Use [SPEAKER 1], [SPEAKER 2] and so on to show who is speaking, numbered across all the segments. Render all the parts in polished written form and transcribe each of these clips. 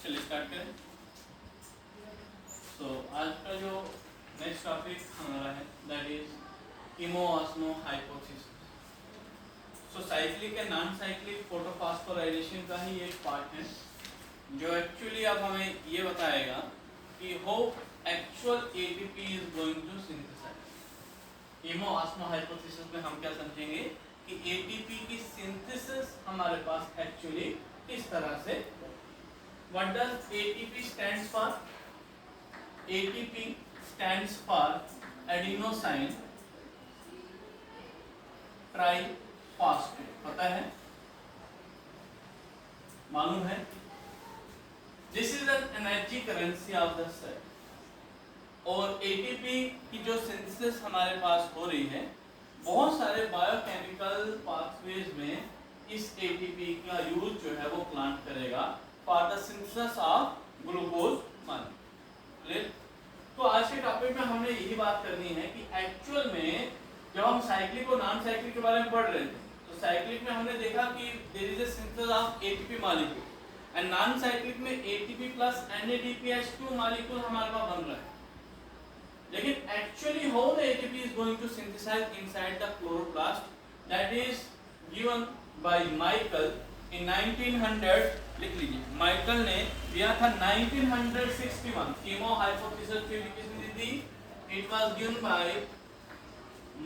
[SPEAKER 1] चलिए स्टार्ट करें। तो आज का जो नेक्स्ट टॉपिक हमारा है that is chemo-osmo hypothesis. So cyclic and non cyclic photophosphorylation का ही एक पार्ट है जो एक्चुअली अब हमें ये बताएगा कि how actual ATP is going to synthesize. Chemiosmotic hypothesis में हम क्या समझेंगे कि एटीपी की सिंथेसिस हमारे पास एक्चुअली किस तरह से। What does ATP stands for? ATP stands for adenosine triphosphate। पता है, मालूम है? This is an energy currency of the cell। और ATP की जो सिंथेसिस हमारे पास हो रही है, बहुत सारे बायोकेमिकल पाथवेज में इस ATP का यूज जो है वो प्लांट करेगा for the synthesis of glucose molecule. तो आज के टॉपिक में हमने यही बात करनी है कि एक्चुअल में जब हम साइक्लिक और नॉन साइक्लिक के बारे में पढ़ रहे थे तो साइक्लिक में हमने देखा कि there is a synthesis of ATP molecule and non cyclic में एटीपी प्लस NADPH2 मॉलिक्यूल हमारे पास बन रहा है। लेकिन actually how the ATP is going to synthesize inside the chloroplast that is given by Michael in 1900। लिख लीजिए, Michael ने दिया था 1961। कीमो हाइपोथेसिस थ्योरी किसने दी थी? It was given by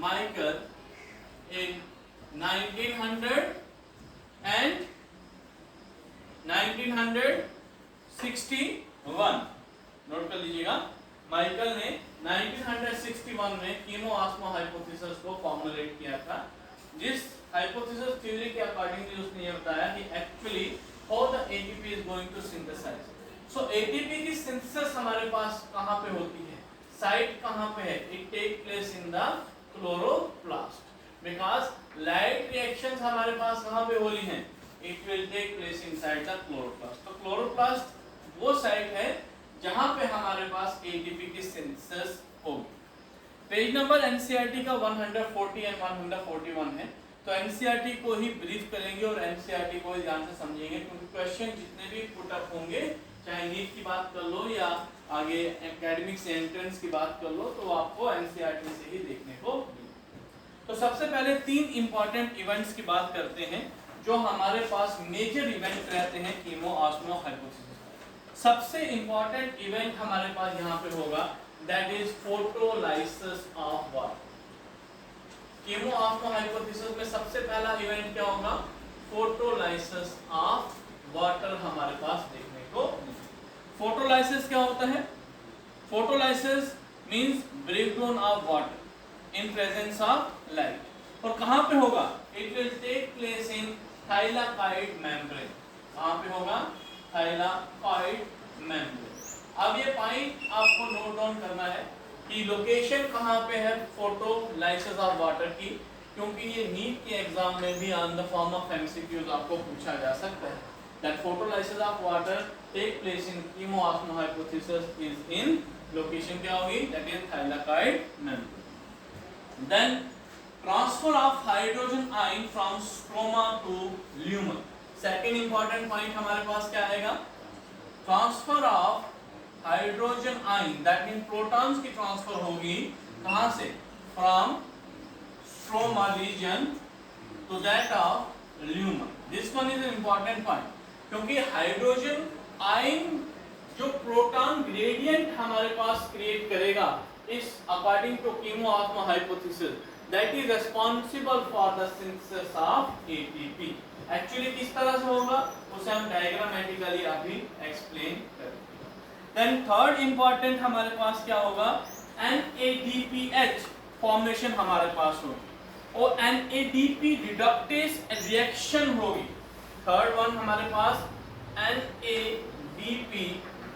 [SPEAKER 1] Michael in 1900 and 1961। Note कर लीजिएगा, माइकल ने 1961 में कीमो-ऑस्मो हाइपोथेसिस को फॉर्मुलेट किया था, जिस हाइपोथेसिस थ्योरी के अकॉर्डिंगली उसने ये बताया कि actually how the ATP is going to synthesize। so ATP की सिंथेसिस हमारे पास कहाँ पे होती है? साइट कहाँ पे है? it take place in the chloroplast because light reactions हमारे पास कहाँ पे हो रही हैं? it will take place inside the chloroplast। तो chloroplast वो साइट है जहाँ पे हमारे पास ATP की सिंथेसिस होगी। पेज नंबर NCERT का 140 एंड 141 है। तो एनसीईआरटी को ही ब्रीफ करेंगे और एनसीईआरटी को ध्यान से समझेंगे, क्योंकि क्वेश्चन जितने भी पुट अप होंगे, चाहे नीट की बात कर लो या आगे एकेडमिक्स एंट्रेंस की बात कर लो, तो आपको एनसीईआरटी से ही देखने को मिलेगा। तो सबसे पहले 3 इंपॉर्टेंट इवेंट्स की बात करते हैं जो हमारे पास मेजर इवेंट रहते हैं कीमो-ऑस्मो हाइपोथेसिस। सबसे इंपॉर्टेंट इवेंट हमारे पास यहाँ पे होगा that is photolysis of water. Chemo-osmo hypothesis में सबसे पहला इवेंट क्या होगा? फोटोलाइसिस ऑफ वाटर हमारे पास देखने को मिलेगा। फोटोलाइसिस क्या होता है? Photolysis means breakdown of water in presence of light. और कहां पे होगा? It will take place in thylakoid membrane. कहां पे होगा? Thylakoid membrane. अब ये पॉइंट आपको नोट डाउन करना है कि लोकेशन कहाँ पे है फोटोलाइसिस ऑफ वाटर की, क्योंकि ये नीट के एग्जाम में भी on the form of MCQs आपको पूछा जा सकता है। That photolysis of water take place in chemiosmotic hypothesis is in location क्या होगी? That is thylakoid membrane. Then transfer of hydrogen ion from stroma to lumen. Second important point हमारे पास क्या आएगा? Transfer of hydrogen ion, that mean protons की transfer होगी कहां से? From stroma region to that of lumen. This one is an important point, क्योंकि hydrogen ion जो प्रोटॉन ग्रेडियंट हमारे पास क्रिएट करेगा इस according to chemiosmotic hypothesis, that is responsible for the synthesis of ATP. Actually किस तरह से होगा उसे हम डायग्रामेटिकली अभी एक्सप्लेन करेंगे। देन थर्ड इंपॉर्टेंट हमारे पास क्या होगा? NADPH फॉर्मेशन हमारे पास होगी और NADP रिडक्टेस रिएक्शन होगी। थर्ड वन हमारे पास NADP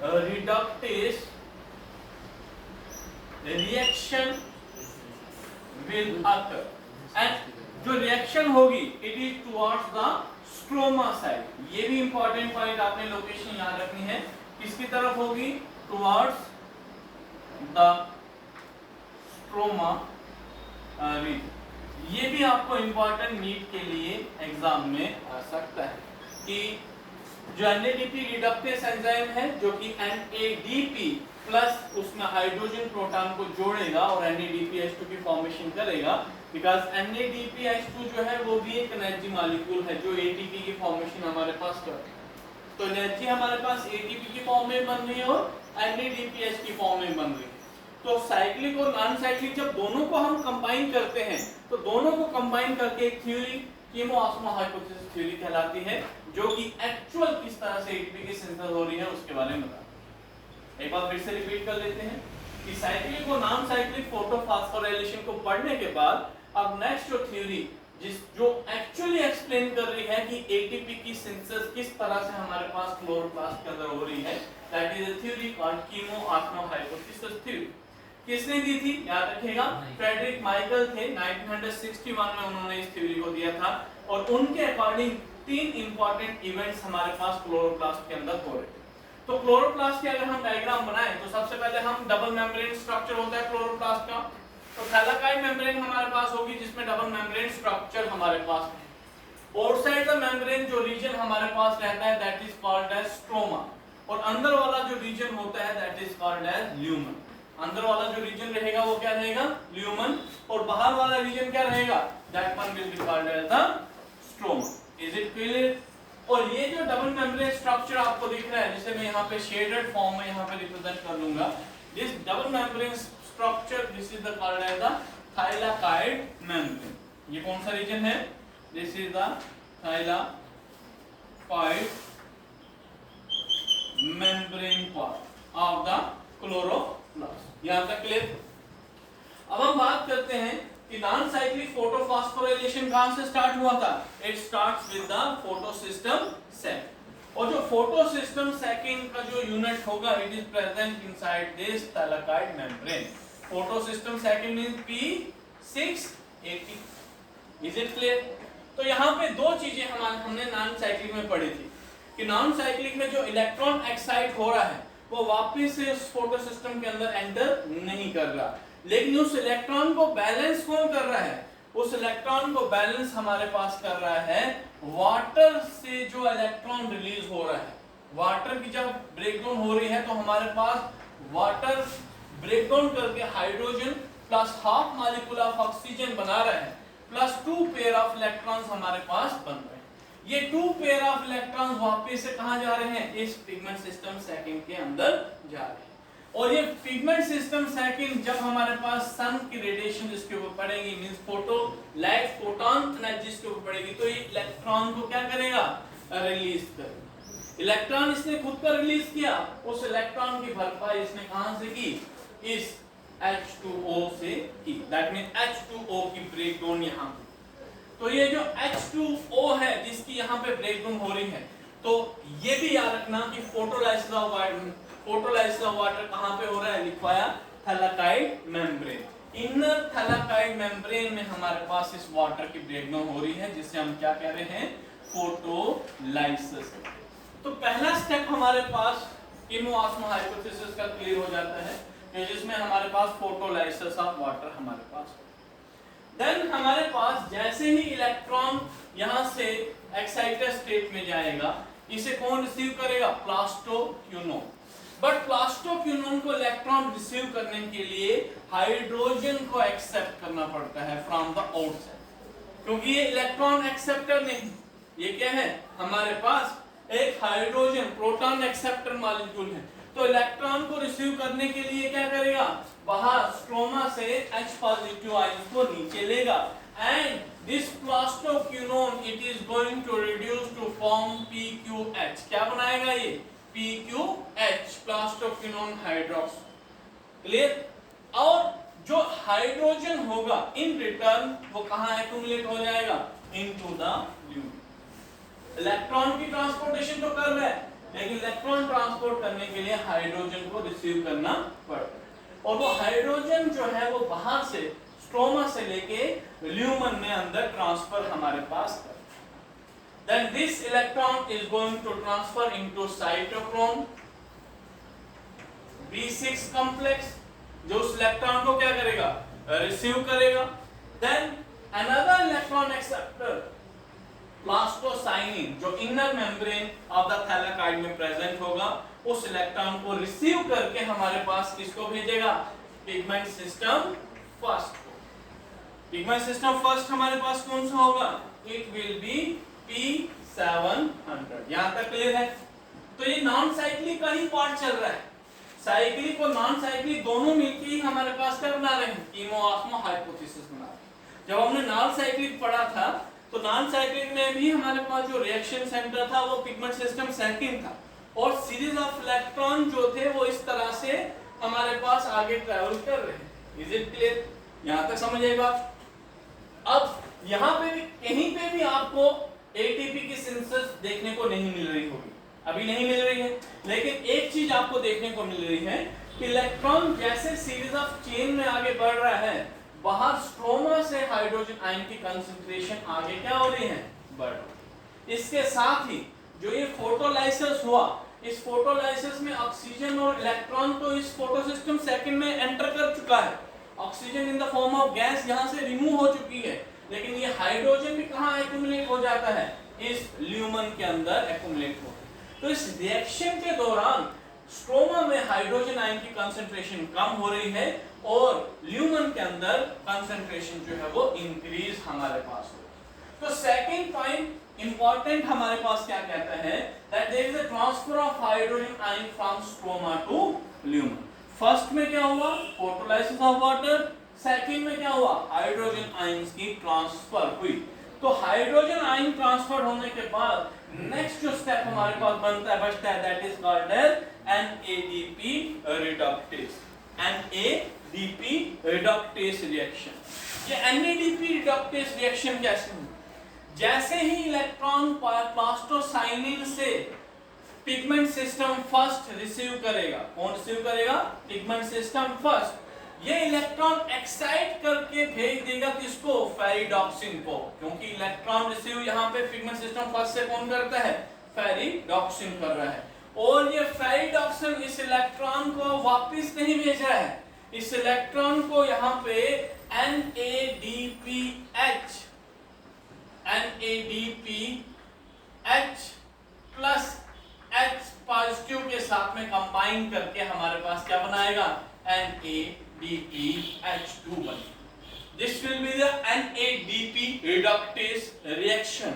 [SPEAKER 1] reductase reaction with occur, and जो रिएक्शन होगी it is towards the stroma side. ये भी इंपॉर्टेंट पॉइंट आपने लोकेशन याद रखनी है। किसकी तरफ होगी? Towards the stroma region. ये भी आपको इंपॉर्टेंट नीट के लिए एग्जाम में आ सकता है कि जो NADP रिडक्टेस एंजाइम है जो कि NADP प्लस उसमें हाइड्रोजन प्रोटॉन को जोड़ेगा और NADPH2 की फॉर्मेशन करेगा, बिकॉज NADPH2 जो है वो भी एक एनर्जी मॉलिक्यूल है जो ATP की फॉर्मेशन हमारे पास करता है। तो एनर्जी हमारे पास ATP की फॉर्म में बन रही है और NADPH की फॉर्म में बन रही है। तो साइक्लिक और नॉन साइक्लिक जब दोनों को हम कंबाइन करते हैं तो दोनों को कंबाइन करके एक थ्योरी कीमो-ऑस्मो हाइपोथेसिस थ्योरी कहलाती है, जो कि एक्चुअल किस तरह से ATP की सिंथेसिस हो रही है उसके बारे में बताती है। एक बार फिर से रिपीट कर लेते हैं कि साइक्लिक और नॉन साइक्लिक फोटोफॉस्फोराइलेशन को पढ़ने के बाद अब नेक्स्ट जो थ्योरी जो एक्चुअली एक्सप्लेन कर रही है कि ATP की सिंथेसिस किस तरह से हमारे पास क्लोरोप्लास्ट के अंदर हो रही है, that is a theory called chemo-osmo hypothesis theory. किसने दी थी याद रखिएगा, फ्रेडरिक माइकल थे। 1961 में उन्होंने इस थ्योरी को दिया था और उनके अकॉर्डिंग 3 इंपॉर्टेंट इवेंट्स हमारे पास क्लोरोप्लास्ट के अंदर हो रहे थे। तो क्लोरोप्लास्ट की अगर हम डायग्राम बनाएं तो सबसे पहले हम डबल मेम्ब्रेन स्ट्रक्चर होता है क्लोरोप्लास्ट का, तो थैलाकाइड मेम्ब्रेन हमारे पास होगी जिसमें डबल मेम्ब्रेन स्ट्रक्चर हमारे पास है। आउटसाइड द मेम्ब्रेन जो रीजन हमारे पास रहता है that is called as stroma, और अंदर वाला जो रीजन होता है that is called as lumen. अंदर वाला जो रीजन रहेगा वो क्या रहेगा, ल्यूमन, और बाहर वाला रीजन क्या रहेगा, that one will be called as the stroma. Is it clear? और ये जो डबल मेम्ब्रेन स्ट्रक्चर आपको दिख रहा है जिसे मैं यहाँ पे शेडेड फॉर्म में यहाँ पे रिप्रेजेंट कर लूंगा, this double membrane structure this is the called as the thylakoid membrane. ये कौन सा रीजन है, this is the thylakoid membrane part of the chloroplast. यहां तक क्लियर? अब हम बात करते हैं कि नॉन साइक्लिक फोटोफॉस्फोराइलेशन कहां से स्टार्ट हुआ था। It starts with the photosystem सैक, और जो फोटोसिस्टम सैकिंग का जो यूनिट होगा it is present inside this thylakoid membrane. Photosystem second means P680। Is it clear? तो यहाँ पे दो चीजें हमने नॉन साइक्लिक में पढ़ी थी कि नॉन साइक्लिक में जो इलेक्ट्रॉन एक्साइट हो रहा है वो वापस से उस फोटोसिस्टम के अंदर एंटर नहीं कर रहा, लेकिन उस इलेक्ट्रॉन को बैलेंस कौन कर रहा है, उस इलेक्ट्रॉन को बैलेंस हमारे पास कर रहा है वाटर से जो इलेक्ट्रॉन रिलीज हो रहा है। वाटर की जब ब्रेकडाउन हो रही है तो हमारे पास वाटर ब्रेकडाउन करके hydrogen plus half molecule of oxygen बना रहा है, प्लस 2 पेयर ऑफ इलेक्ट्रॉन्स हमारे पास बन रहे हैं। ये 2 पेयर ऑफ इलेक्ट्रॉन्स वापस से कहां जा रहे हैं, इस पिगमेंट सिस्टम सैकिंग के अंदर जा रहे हैं। और ये पिगमेंट सिस्टम सैकिंग जब हमारे पास सन की रेडिएशन इसके ऊपर पड़ेगी, means photo light photon energy इसके ऊपर पड़ेगी, तो ये इलेक्ट्रॉन को क्या करेगा, रिलीज करेगा। इलेक्ट्रॉन इसने खुद का रिलीज किया, उस इलेक्ट्रॉन की भरपाई इसने कहां से की, इस H2O से की। दैट मींस H2O की ब्रेकडाउन यहां। तो ये जो H2O है जिसकी यहाँ पे ब्रेकडाउन हो रही है, तो ये भी याद रखना कि फोटोलाइसिस ऑफ वाटर कहाँ पे हो रहा है, लिखवाया thylakoid membrane. Inner thylakoid membrane में हमारे पास इस वाटर की ब्रेकडाउन हो रही है जिससे हम क्या कह रहे हैं, फोटोलाइसिस। तो पहला स्टेप हमारे पास कीमो-ऑस्मो हाइपोथेसिस का क्लियर हो जाता है जिसमें हमारे पास फोटोलाइसिस ऑफ वाटर हमारे पास। देन हमारे पास जैसे ही इलेक्ट्रॉन यहां से एक्साइटेड स्टेट में जाएगा, इसे कौन रिसीव करेगा, प्लास्टोक्यूनोन। बट प्लास्टोक्यूनोन को इलेक्ट्रॉन रिसीव करने के लिए हाइड्रोजन को एक्सेप्ट करना पड़ता है फ्रॉम द आउटसाइड, क्योंकि ये इलेक्ट्रॉन एक्सेप्टर नहीं, ये क्या है, हमारे पास एक हाइड्रोजन प्रोटॉन एक्सेप्टर मॉलिक्यूल है। तो इलेक्ट्रॉन को रिसीव करने के लिए क्या करेगा, बाहर स्ट्रोमा से H पॉजिटिव आयन को नीचे लेगा, and this plastoquinone it is going to reduce to form PQH। क्या बनाएगा ये, PQH, प्लास्टोक्यूनोन हाइड्रोक्स। क्लियर? और जो हाइड्रोजन होगा इन रिटर्न वो कहां एक्यूमुलेट हो जाएगा, इनटू द ल्यूमन। इलेक्ट्रॉन की ट्रांसपोर्टेशन तो कर रहा है, लेकिन इलेक्ट्रॉन ट्रांसपोर्ट करने के लिए हाइड्रोजन को रिसीव करना पड़ता है, और वो हाइड्रोजन जो है वो बाहर से स्ट्रोमा से लेके ल्यूमन में अंदर ट्रांसफर हमारे पास करता है। Then this electron is going to transfer into cytochrome B6 complex, जो उस इलेक्ट्रॉन को क्या करेगा, रिसीव करेगा। Then another electron acceptor plastocyanin जो inner membrane of the thylakoid में प्रेजेंट होगा, उस इलेक्ट्रॉन को रिसीव करके हमारे पास किसको भेजेगा, पिगमेंट सिस्टम फर्स्ट को। पिगमेंट सिस्टम फर्स्ट हमारे पास कौन सा होगा, इट विल बी P700। यहां तक क्लियर है। तो ये नॉन साइक्लिक का ही पार्ट चल रहा है, साइक्लिक और नॉन साइक्लिक दोनों मिलकर ही हमारे पास क्या बना रहे हैं, कीमो-ऑस्मो हाइपोथेसिस बना रहे हैं। जब हमने नॉन साइक्लिक पढ़ा था तो नॉन साइक्लिक में भी हमारे पास जो रिएक्शन सेंटर था वो पिगमेंट सिस्टम सेकंड था, और सीरीज ऑफ इलेक्ट्रॉन जो थे वो इस तरह से हमारे पास आगे ट्रैवल कर रहे हैं। इज इट क्लियर, यहां तक समझिएगा। अब यहां पे भी कहीं पे भी आपको एटीपी की सिंथेसिस देखने को नहीं मिल रही होगी, अभी नहीं मिल रही है, लेकिन एक चीज आपको देखने को मिल रही है कि इलेक्ट्रॉन जैसे सीरीज ऑफ चेन में आगे बढ़ रहा है, बाहर स्ट्रोमा से हाइड्रोजन आयन की कंसंट्रेशन आगे क्या हो रही है, बढ़ रही है। इसके साथ ही जो ये फोटोलाइसिस हुआ, इस फोटोलाइसिस में ऑक्सीजन और इलेक्ट्रॉन तो इस फोटोसिस्टम सेकंड में एंटर कर चुका है, oxygen in the form of gas यहां से रिमूव हो चुकी है, लेकिन ये हाइड्रोजन भी कहां एक्युमुलेट हो जाता है, इस ल्यूमन के अंदर एक्युमुलेट हो। तो इस रिएक्शन के दौरान स्ट्रोमा में हाइड्रोजन आयन की कंसंट्रेशन कम हो रही है और ल्यूमन के अंदर कंसंट्रेशन जो है वो इंक्रीज हमारे पास हो। तो सेकंड पॉइंट इंपॉर्टेंट हमारे पास क्या कहता है, that there is a transfer of hydrogen ion from stroma to lumen. First में क्या हुआ, फोटोलाइसिस ऑफ वाटर, सेकंड में क्या हुआ, हाइड्रोजन आयंस की ट्रांसफर हुई। तो हाइड्रोजन आयन ट्रांसफर होने के बाद नेक्स्ट जो स्टेप हमारे पास बनता है बचता है, that is called as NADP reductase, NADP reductase reaction. ये NADP reductase रिएक्शन कैसे होती है, जैसे ही इलेक्ट्रॉन प्लास्टोसाइनिन से पिगमेंट सिस्टम फर्स्ट रिसीव करेगा, कौन रिसीव करेगा, पिगमेंट सिस्टम फर्स्ट, ये इलेक्ट्रॉन एक्साइट करके भेज देगा किसको, फेरिडॉक्सिन को, क्योंकि इलेक्ट्रॉन रिसीव यहाँ पे पिगमेंट सिस्टम फर्स्ट से कौन करता है, फेरिडॉक्सिन कर रहा है, और ये फेरिडॉक्सिन इस इलेक्ट्रॉन को वापस नहीं भेज रहा है, इस इलेक्ट्रॉन को यहाँ पे NADPH प्लस H पॉजिटिव के साथ में कंबाइन करके हमारे पास क्या बनाएगा, NADPH2 बनेगा। This will be the NADP reductase reaction,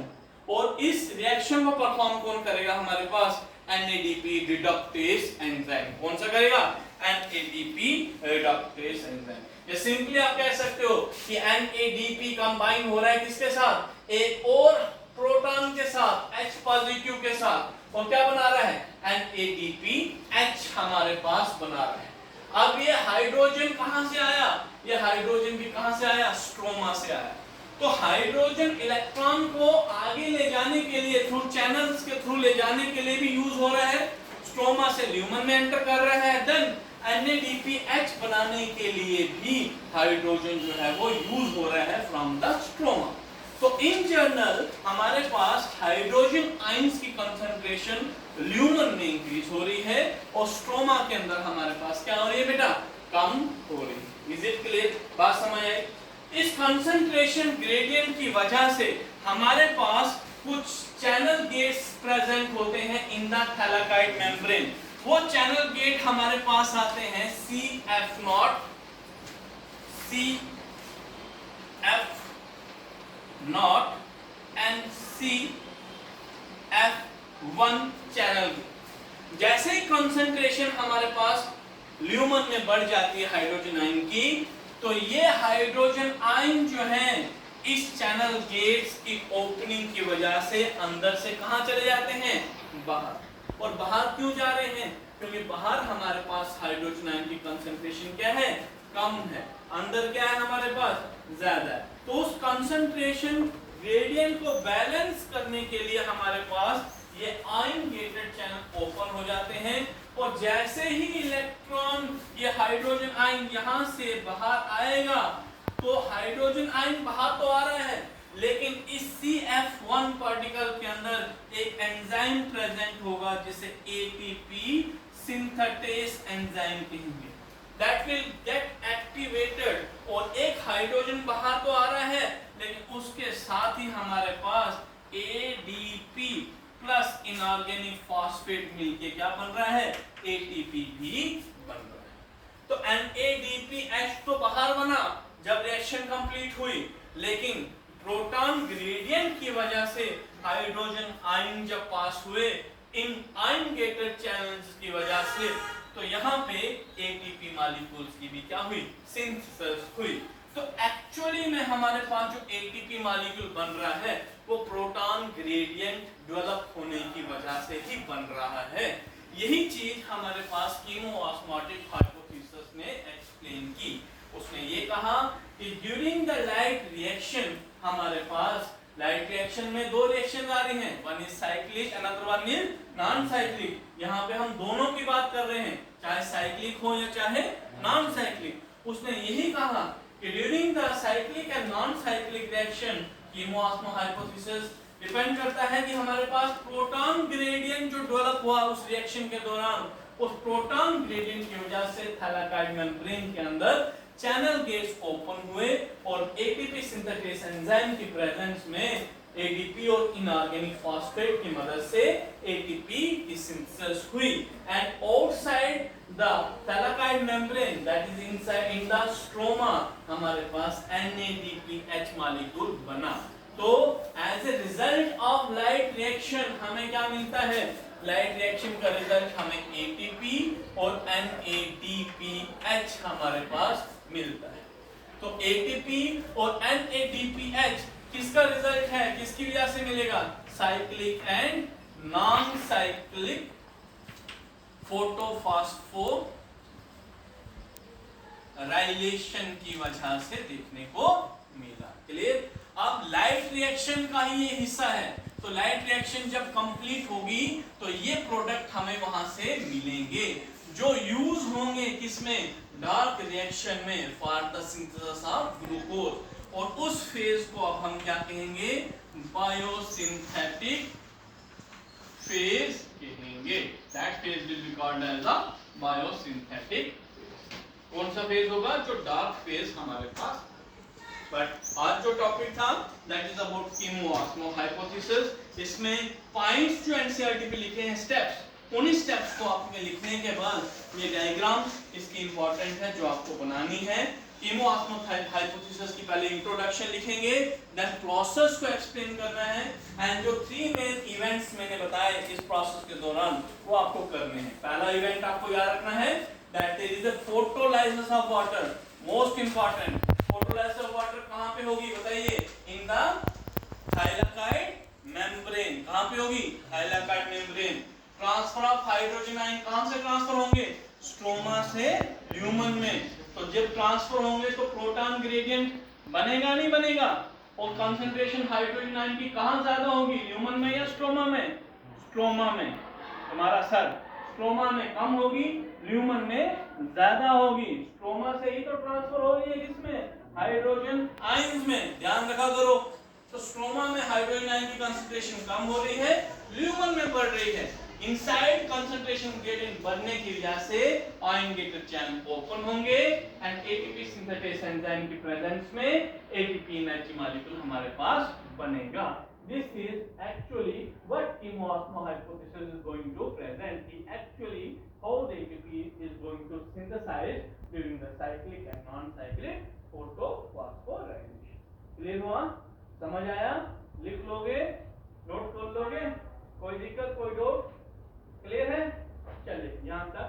[SPEAKER 1] और इस रिएक्शन को परफॉर्म कौन करेगा हमारे पास, NADP reductase एंजाइम। कौन सा करेगा, NADP reductase एंजाइम। ये सिंपली आप कह सकते हो कि NADP कंबाइन हो रहा है किसके साथ, एक और प्रोटॉन के साथ, H पॉजिटिव के साथ, और क्या बना रहा है, NADPH हमारे पास बना रहा है। अब ये हाइड्रोजन कहां से आया, ये हाइड्रोजन भी कहां से आया, स्ट्रोमा से आया। तो हाइड्रोजन इलेक्ट्रॉन को आगे ले जाने के लिए थ्रू चैनल्स के थ्रू ले जाने के लिए भी यूज हो रहा है, स्ट्रोमा से ल्यूमन में एंटर कर रहा है, देन NADPH बनाने के लिए भी हाइड्रोजन जो है वो यूज हो रहा है फ्रॉम द स्ट्रोमा। तो इन जनरल हमारे पास हाइड्रोजन आयंस की कंसंट्रेशन ल्यूमन में इंक्रीज हो रही है और स्ट्रोमा के अंदर हमारे पास क्या हो रही है बेटा, कम हो रही है। इज इट क्लियर, बात समझ आई। इस कंसंट्रेशन ग्रेडियंट की वजह से हमारे पास कुछ चैनल गेट्स प्रेजेंट होते हैं इन द थैलेकॉइड मेम्ब्रेन। वो चैनल गेट हमारे पास आते हैं CF0, and CF1 चैनल। जैसे ही कंसंट्रेशन हमारे पास ल्यूमन में बढ़ जाती है हाइड्रोजन आयन की, तो ये हाइड्रोजन आयन जो है इस चैनल गेट्स की ओपनिंग की वजह से अंदर से कहां चले जाते हैं, बाहर। और बाहर क्यों जा रहे हैं, क्योंकि बाहर हमारे पास हाइड्रोजन आयन की कंसंट्रेशन क्या है, कम है, अंदर क्या है हमारे पास, ज्यादा है। तो उस कंसंट्रेशन ग्रेडियंट को बैलेंस करने के लिए हमारे पास ये आयन गेटेड चैनल ओपन हो जाते हैं, और जैसे ही इलेक्ट्रॉन ये हाइड्रोजन आयन यहां से बाहर आएगा, तो हाइड्रोजन आयन बाहर तो आ रहा है, लेकिन इस CF1 पार्टिकल के अंदर एक एंजाइम प्रेजेंट होगा जिसे ATP सिंथेटेस एंजाइम कहेंगे, that will get activated। और एक हाइड्रोजन बाहर तो आ रहा है, लेकिन उसके साथ ही हमारे पास ADP प्लस इनऑर्गेनिक फॉस्फेट मिलके क्या बन रहा है, ATP भी बन रहा है। तो NADPH तो बाहर बना जब रिएक्शन कंप्लीट हुई, लेकिन प्रोटॉन ग्रेडियंट की वजह से हाइड्रोजन आयन जब पास हुए इन आयन गेटेड चैनल्स की वजह से, तो यहाँ पे ATP मॉलिक्यूल्स की भी क्या हुई, सिंथेसिस हुई। तो एक्चुअली में हमारे पास जो ATP मॉलिक्यूल बन रहा है वो प्रोटॉन ग्रेडियंट डेवलप होने की वजह से ही बन रहा है। यही चीज हमारे पास कीमोऑस्मोटिक हाइपोथेसिस ने एक्सप्लेन की। उसने ये कहा कि ड्यूरिंग द लाइट रिएक्शन हमारे पास लाइट रिएक्शन में दो रिएक्शन आ रही हैं, one is cyclic another one is non cyclic. यहाँ पे हम दोनों की बात कर रहे हैं, चाहे साइक्लिक हो या चाहे नॉन साइक्लिक। उसने यही कहा कि during the cyclic and non cyclic reaction chemiosmotic hypothesis depend करता है कि हमारे पास प्रोटॉन ग्रेडियंट जो डेवलप हुआ उस रिएक्शन के दौरान, उस प्रोटॉन ग्रेडियंट की वजह से थैलाकाइड मेम्ब्रेन के अंदर चैनल गेट्स ओपन हुए और एटीपी सिंथेसेस एंजाइम की प्रेजेंस में एडीपी और इनऑर्गेनिक फॉस्फेट की मदद से एटीपी की सिंथेसिस हुई and outside the thylakoid membrane that is inside in the stroma हमारे पास NADPH मॉलिक्यूल बना। तो as a result of light reaction हमें क्या मिलता है, लाइट रिएक्शन का रिजल्ट हमें एटीपी और NADPH हमारे पास मिलता है। तो एटीपी और NADPH किसका रिजल्ट है, किसकी वजह से मिलेगा, cyclic and non cyclic photophosphorylation की वजह से देखने को मिला। क्लियर। अब लाइट रिएक्शन का ही ये हिस्सा है, तो लाइट रिएक्शन जब कंप्लीट होगी तो ये प्रोडक्ट हमें वहां से मिलेंगे जो यूज होंगे किसमें, डार्क रिएक्शन में for the synthesis of glucose. और उस फेज को अब हम क्या कहेंगे, बायोसिंथेटिक फेज कहेंगे। That phase will be called as a biosynthetic. कौन सा फेज होगा, जो डार्क फेज हमारे पास। बट आज जो टॉपिक था दैट इज अबाउट कीमोऑस्मो हाइपोथेसिस। इसमें पॉइंट्स जो एनसीईआरटी पे लिखे हैं स्टेप्स, उन स्टेप्स को आपने लिखने के बाद ये डायग्राम इसकी इंपॉर्टेंट है जो आपको बनानी है। कीमोऑस्मो हाइपोथेसिस की पहले इंट्रोडक्शन लिखेंगे, देन प्रोसेस को एक्सप्लेन करना है एंड जो 3 मेन इवेंट्स मैंने बताए इस प्रोसेस के दौरान वो आपको करने हैं। पहला इवेंट आपको याद रखना है that there is a photolysis of water, most important. Photolysis of water कहां पे होगी बताइए, इन द थाइलाकाइड मेम्ब्रेन। कहां पे होगी, thylakoid membrane. Transfer of hydrogen ion कहां से ट्रांसफर होंगे, स्ट्रोमा से ल्यूमन में। तो जब ट्रांसफर होंगे तो प्रोटॉन ग्रेडियंट बनेगा नहीं बनेगा, और कंसंट्रेशन हाइड्रोजन आयन की कहां ज्यादा होगी, ल्यूमन में या स्ट्रोमा में, स्ट्रोमा में। हमारा सर स्ट्रोमा में कम होगी, ल्यूमन में ज्यादा होगी। स्ट्रोमा से ही तो ट्रांसफर हो रही है किसमें, हाइड्रोजन आयंस में, ध्यान रखा करो। तो स्ट्रोमा में हाइड्रोजन आयन की कंसंट्रेशन कम हो रही है, ल्यूमन में बढ़ रही है। इनसाइड कंसंट्रेशन ग्रेडियंट बढ़ने की वजह से आयन गेटेड चैनल ओपन होंगे एंड एटीपी सिंथेसेस एंजाइम की प्रेजेंस में एटीपी एनर्जी मॉलिक्यूल हमारे पास बनेगा। This is actually what कीमोऑस्मो hypothesis is going to present. Actually, how the ATP is going to synthesize during the cyclic and non-cyclic photophosphorylation. Clear हुआ? समझ आया? लिख लोगे? Note कर लोगे? कोई दिक्कत, कोई डाउट? क्लियर है? चलिए यहाँ तक।